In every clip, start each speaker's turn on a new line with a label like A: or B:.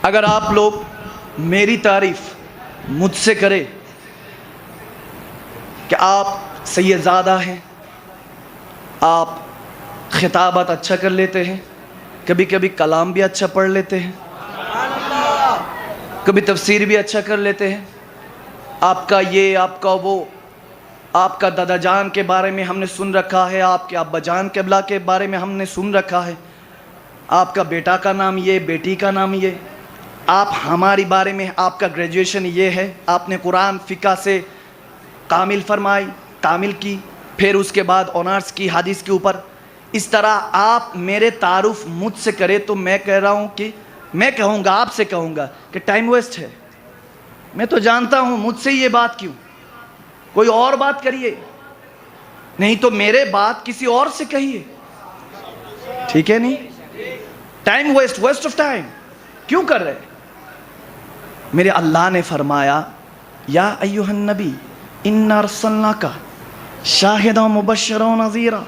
A: अगर आप लोग मेरी तारीफ मुझसे करें कि आप सैयदज़ादा हैं, आप खिताबत अच्छा कर लेते हैं, कभी कभी कलाम भी अच्छा पढ़ लेते हैं, कभी तफसीर भी अच्छा कर लेते हैं, आपका ये आपका वो, आपका दादा जान के बारे में हमने सुन रखा है, आपके अब्बा जान क़िबला के बारे में हमने सुन रखा है, आपका बेटा का नाम ये, बेटी का नाम ये, आप हमारी बारे में, आपका ग्रेजुएशन ये है, आपने कुरान फ़िक़्ह से कामिल फरमाई, कामिल की, फिर उसके बाद ऑनर्स की हदीस के ऊपर। इस तरह आप मेरे तारुफ मुझसे करें तो मैं कह रहा हूँ कि मैं कहूँगा, आपसे कहूँगा कि टाइम वेस्ट है। मैं तो जानता हूँ मुझसे ये बात क्यों, कोई और बात करिए, नहीं तो मेरे बात किसी और से कहिए, ठीक है? नहीं, time waste, waste of time क्यों कर रहे? मेरे अल्लाह ने फरमाया, या अय्युहन नबी इन्ना अर्सलनाका शाहिदन मुबश्शिरन व नज़ीरा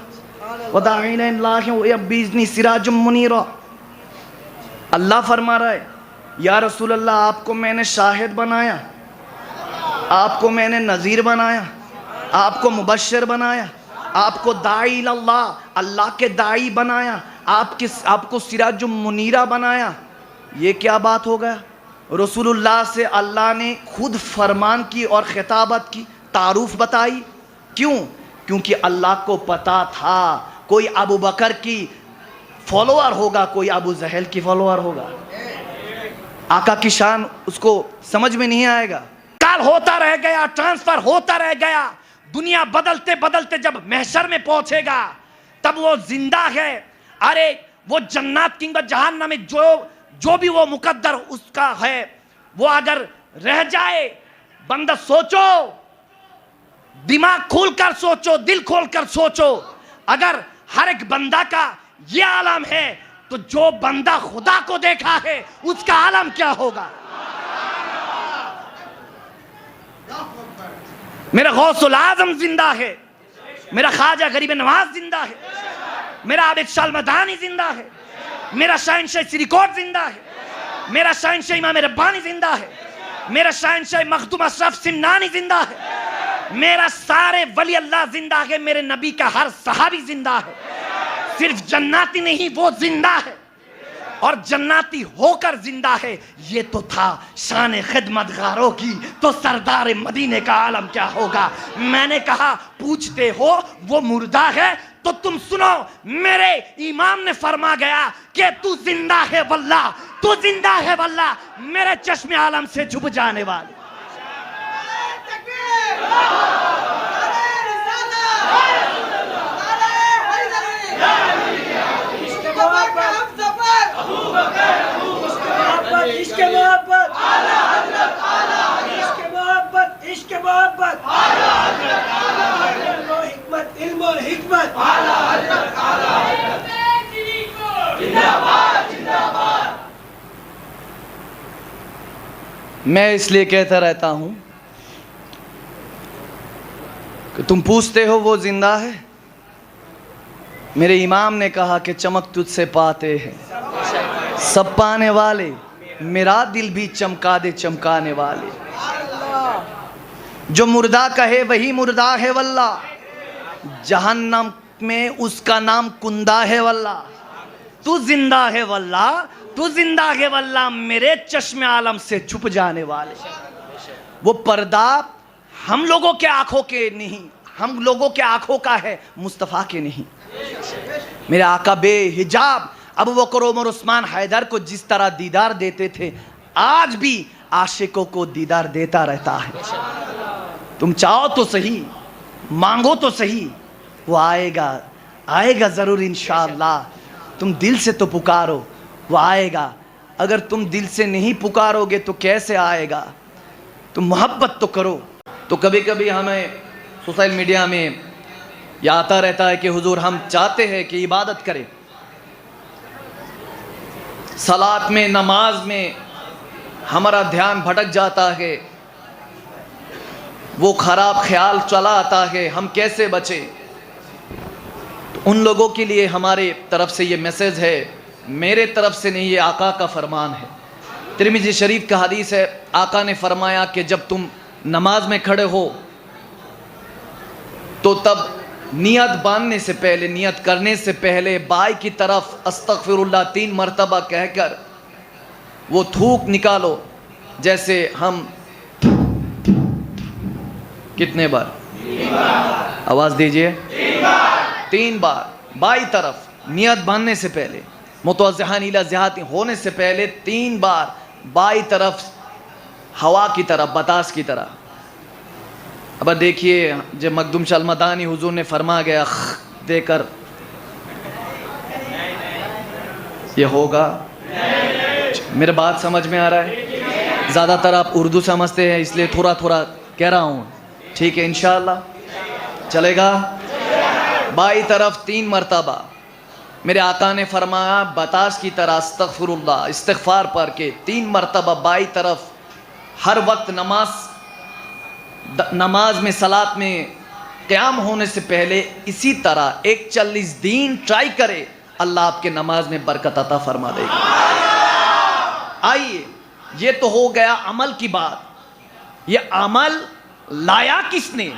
A: व दाइयन इलैहि बिइज़्नि सिराजुम मुनीरा। अल्लाह फरमा रहा है, या रसूल अल्लाह, आपको मैंने शाहिद बनाया, आपको मैंने नज़ीर बनाया, आपको मुबश्शिर बनाया, आपको दाई इल्लल्लाह, अल्लाह के दाई बनाया, आपको सिराजुम मुनीरा बनाया। ये क्या बात हो गया? रसूलुल्लाह से अल्लाह ने खुद फरमान की और खिताबत की, तारुफ बताई। क्यों? क्योंकि अल्लाह को पता था कोई अबू बकर की फॉलोअर होगा, कोई अबू जहल की फॉलोअर होगा। आका की शान उसको समझ में नहीं आएगा। काल होता रह गया, ट्रांसफर होता रह गया, दुनिया बदलते बदलते जब महशर में पहुंचेगा तब वो जिंदा है। अरे वो जन्नत किंग जहन्नम में जो भी वो मुकद्दर उसका है, वो अगर रह जाए, बंदा सोचो, दिमाग खोलकर सोचो, दिल खोलकर सोचो, अगर हर एक बंदा का ये आलम है तो जो बंदा खुदा को देखा है उसका आलम क्या होगा? मेरा गौसुल आजम जिंदा है, मेरा ख्वाजा गरीब नवाज जिंदा है, मेरा आबिद शाह मदानी जिंदा है, मेरा शहंशाह सिरिकोट जिंदा है, मेरा शहंशाह इमाम रब्बानी जिंदा है, मेरा शहंशाह मखदूम अशरफ सिमनानी जिंदा है, मेरा सारे वली अल्लाह जिंदा है, मेरे नबी का हर सहाबी जिंदा है। सिर्फ जन्नती नहीं, वो जिंदा है और जन्नती होकर जिंदा है। ये तो था शान खिदमतगारों की, तो सरदार मदीने का आलम क्या होगा? मैंने कहा, पूछते हो वो मुर्दा है तो तुम सुनो, मेरे इमाम ने फरमा गया कि तू जिंदा है वल्लाह, तू जिंदा है वल्लाह, मेरे चश्मे आलम से छुप जाने वाले। मैं इसलिए कहता रहता हूं कि तुम पूछते हो वो जिंदा है। मेरे इमाम ने कहा कि चमक तुझसे पाते हैं सब पाने वाले, मेरा दिल भी चमका दे चमकाने वाले। जो मुर्दा कहे वही मुर्दा है वल्लाह, जहन्नम में उसका नाम कुंदा है वल्लाह। तू जिंदा है वल्लाह, तू जिंदा है वल्लाह, मेरे चश्मे आलम से छुप जाने वाले। वो पर्दा हम लोगों के आंखों के नहीं, हम लोगों के आंखों का है, मुस्तफ़ा के नहीं। मेरे आका बेहिजाब अबू बकर उमर उस्मान हैदर को जिस तरह दीदार देते थे, आज भी आशिकों को दीदार देता रहता है। तुम चाहो तो सही, मांगो तो सही, वो आएगा, आएगा जरूर इंशाअल्लाह। तुम दिल से तो पुकारो, वो आएगा। अगर तुम दिल से नहीं पुकारोगे तो कैसे आएगा? तुम मोहब्बत तो करो। तो कभी कभी हमें सोशल मीडिया में यह आता रहता है कि हुजूर हम चाहते हैं कि इबादत करें, सलात में, नमाज में हमारा ध्यान भटक जाता है, वो खराब ख्याल चला आता है, हम कैसे बचें? तो उन लोगों के लिए हमारे तरफ से ये मैसेज है, मेरे तरफ से नहीं, ये आका का फरमान है। तिरमिज़ी शरीफ का हदीस है, आका ने फरमाया कि जब तुम नमाज में खड़े हो तो तब नियत बांधने से पहले, नियत करने से पहले बाई की तरफ अस्तगफिरुल्लाह 3 मरतबा कहकर वो थूक निकालो। जैसे हम कितने बार? आवाज़ दीजिए। 3 बार बाई तरफ, नियत बांधने से पहले, मुतवज्जिहान इला ज़िहाती होने से पहले 3 बार बाई तरफ हवा की तरफ, बतास की तरह। अब देखिए जब मखदूम शलमदानी हुजूर ने फरमा गया देकर, ये होगा? मेरे बात समझ में आ रहा है? ज़्यादातर आप उर्दू समझते हैं इसलिए थोड़ा थोड़ा कह रहा हूँ, ठीक है? इंशाअल्लाह चलेगा। बाई तरफ 3 मरतबा मेरे आका ने फरमाया बतास की तरह अस्तगफिरुल्लाह इस्तिग़फ़ार पढ़ के 3 मरतबा बाई तरफ हर वक्त नमाज में, सलात में क़याम होने से पहले इसी तरह 41 दिन ट्राई करे, अल्लाह आपके नमाज में बरकत अता फरमा देगा। आइए, ये तो हो गया अमल की बात। ये अमल लाया किसने,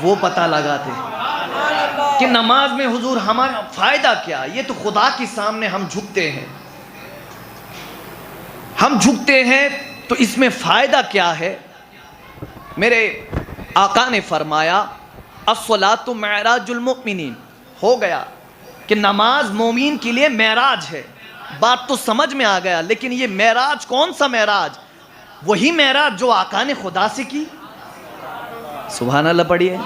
A: वो पता लगाते कि नमाज में हुजूर हमारा फ़ायदा क्या। ये तो खुदा के सामने हम झुकते हैं, हम झुकते हैं तो इसमें फ़ायदा क्या है। मेरे आका ने फरमाया अस्सलातु मेराजुल मुमिनीन, हो गया कि नमाज मोमीन के लिए मेराज है। बात तो समझ में आ गया, लेकिन ये मेराज कौन सा मेराज? वही मेराज जो आका ने खुदा से की। सुभान अल्लाह पढ़िए।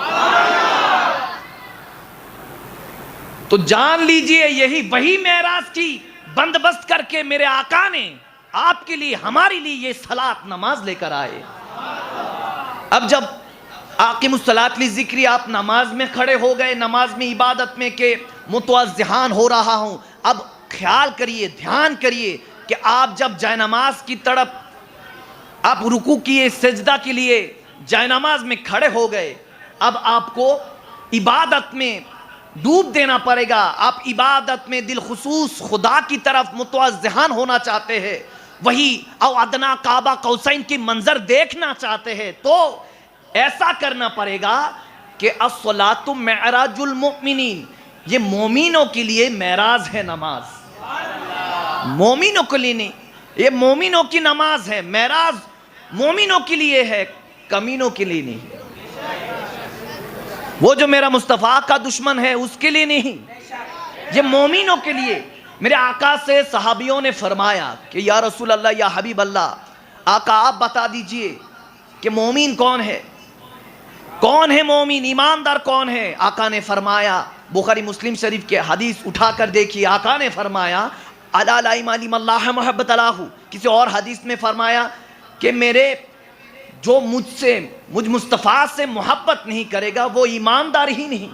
A: तो जान लीजिए यही वही मेराज की बंदोबस्त करके मेरे आका ने आपके लिए, हमारे लिए ये सलात नमाज लेकर आए। अब जब आकिमुस्सलात लिज़िक्री, आप नमाज में खड़े हो गए, नमाज में इबादत में के मुतवज्जिहान हो रहा हूं, अब ख्याल करिए, ध्यान करिए कि आप जब जयनमाज की तरफ, आप रुकू किए, सजदा के लिए जयनमाज में खड़े हो गए, अब आपको इबादत में डूब देना पड़ेगा। आप इबादत में दिल खुसूस खुदा की तरफ मुतवज्जिहान होना चाहते हैं, वही औ अदना काबा कौसैन की मंजर देखना चाहते हैं, तो ऐसा करना पड़ेगा कि अस्सलातु मेराजुल मुमिनीन, ये मोमिनों के लिए मेराज है नमाज, मोमिनों के लिए नहीं। ये मोमिनों की नमाज है, मेराज मोमिनों के लिए है, कमीनों के लिए नहीं। वो जो मेरा मुस्तफ़ा का दुश्मन है उसके लिए नहीं, ये मोमिनों के लिए। मेरे आका से सहाबियों ने फरमाया कि या रसूल अल्लाह, या हबीब अल्लाह, आका आप बता दीजिए कि मोमिन कौन है, कौन है मोमिन, ईमानदार कौन है। आका ने फरमाया, बुखारी मुस्लिम शरीफ के हदीस उठाकर देखिए, आका ने फरमाया अला ला इमानी अल्लाह मोहब्बत अलाहू। किसी और हदीस में फरमाया कि मेरे जो मुझसे, मुझ मुस्तफ़ा से मोहब्बत नहीं करेगा वो ईमानदार ही नहीं।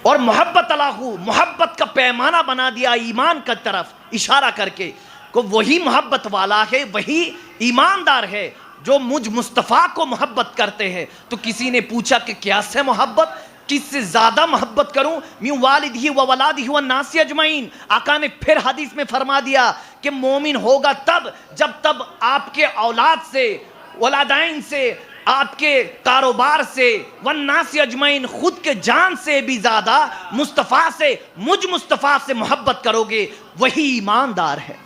A: और मोहब्बत अलाहू, मोहब्बत का पैमाना बना दिया ईमान की तरफ इशारा करके, को वही मोहब्बत वाला है, वही ईमानदार है जो मुझ मुस्तफ़ा को मोहब्बत करते हैं। तो किसी ने पूछा कि क्या से मोहब्बत, किससे ज़्यादा मोहब्बत करूं, मिन वालिदिही व वलादिही व नासी अजमईन। आका ने फिर हदीस में फरमा दिया कि मोमिन होगा तब जब तब आपके औलाद से, वलादाइन से, आपके कारोबार से, वन्नासी अजमईन, खुद के जान से भी ज़्यादा मुस्तफ़ा से, मुझ मुस्तफ़ा से मोहब्बत करोगे, वही ईमानदार है।